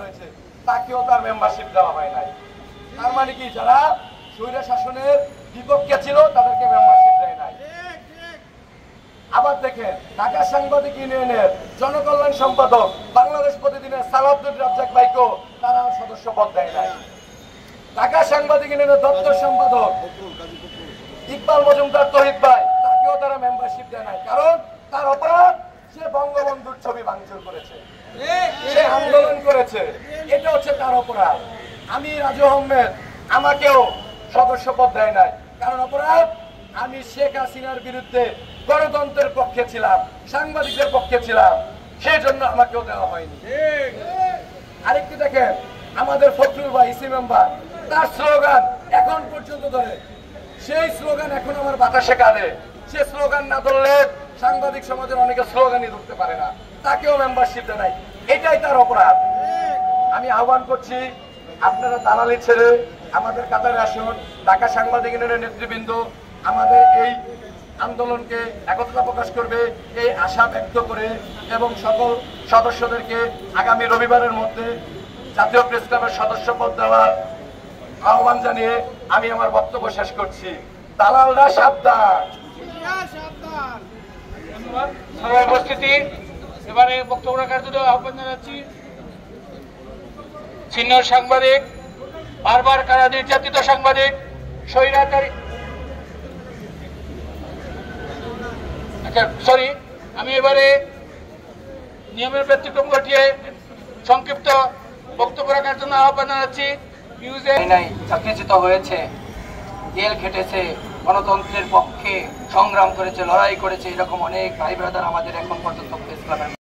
রয়েছে, তাকেও তার মেম্বারশিপ দেওয়া হয় নাই। তার মানে কি, যারা স্বৈর শাসনের বিপক্ষে ছিল তাদেরকে মেম্বারশিপ দেয় নাই। আবার দেখেন, ঢাকা সাংবাদিক ইউনিয়নের জনকল্যাণ সম্পাদক বাংলাদেশ প্রতিদিনের সালাউদ্দিন রাজ্জাক ভাইকেও তারা সদস্য পদ দেয় নাই। ঢাকা সাংবাদিক ইউনিয়নের দপ্তর সম্পাদক ইকবাল মজুমদার তহিদ ভাই, তাকেও তারা মেম্বারশিপ দেয় নাই। কারণ তার অপরাধ, সে বঙ্গবন্ধুর ছবি ভাঙচুর করেছে, সে আন্দোলন করেছে, এটা হচ্ছে তার অপরাধ। আমি রাজু আহমেদ, আমাকেও সদস্য পদ দেয় নাই। কারণ অপরাধ, আমি শেখ হাসিনার বিরুদ্ধে গণতন্ত্রের পক্ষে ছিলাম, সাংবাদিকদের পক্ষে ছিলাম, সেই জন্য আমাকেও দেওয়া হয়নি। আরেকটি দেখেন, আমাদের ফখরুল ভাই ইসি মেম্বার, তার স্লোগান এখন পর্যন্ত ধরে, সেই স্লোগান এখন আমার বাতাসে কাঁদে। সে স্লোগান না ধরলে সাংবাদিক সমাজের অনেকে স্লোগানই ধরতে পারে না, তাকেও মেম্বারশিপ দেয় নাই। এটাই তার অপরাধ। আমি আহ্বান করছি, আপনারা দালালি ছেড়ে আমাদের কাতারে আসুন। ঢাকা সাংবাদিক ইউনিয়নের নেতৃবৃন্দ আমাদের এই আন্দোলনকে একতা প্রকাশ করবে, এই আশা ব্যক্ত করে এবং সকল সদস্যদেরকে আগামী রবিবারের মধ্যে জাতীয় প্রেস ক্লাবের সদস্য পদ দেওয়ার আহ্বান জানিয়ে আমি আমার বক্তব্য শেষ করছি। দালালরা সাবধান। ধন্যবাদ সবার উপস্থিতি। এবারে বক্তব্য রাখার জন্য আহ্বান জানাচ্ছি সিনিয়র সাংবাদিক, বারবার কারা নির্যাতিত সাংবাদিক, স্বৈরাচারী, আমি এবারে নিয়মের ব্যতিক্রম ঘটিয়ে সংক্ষিপ্ত বক্তব্য রাখার জন্য আহ্বান জানাচ্ছি। চাকরিচ্যুত হয়েছে, জেল খেটেছে, গণতন্ত্রের পক্ষে সংগ্রাম করেছে, লড়াই করেছে, এরকম অনেক ভাই ব্রাদার আমাদের এখন পর্যন্ত প্রেস ক্লাবের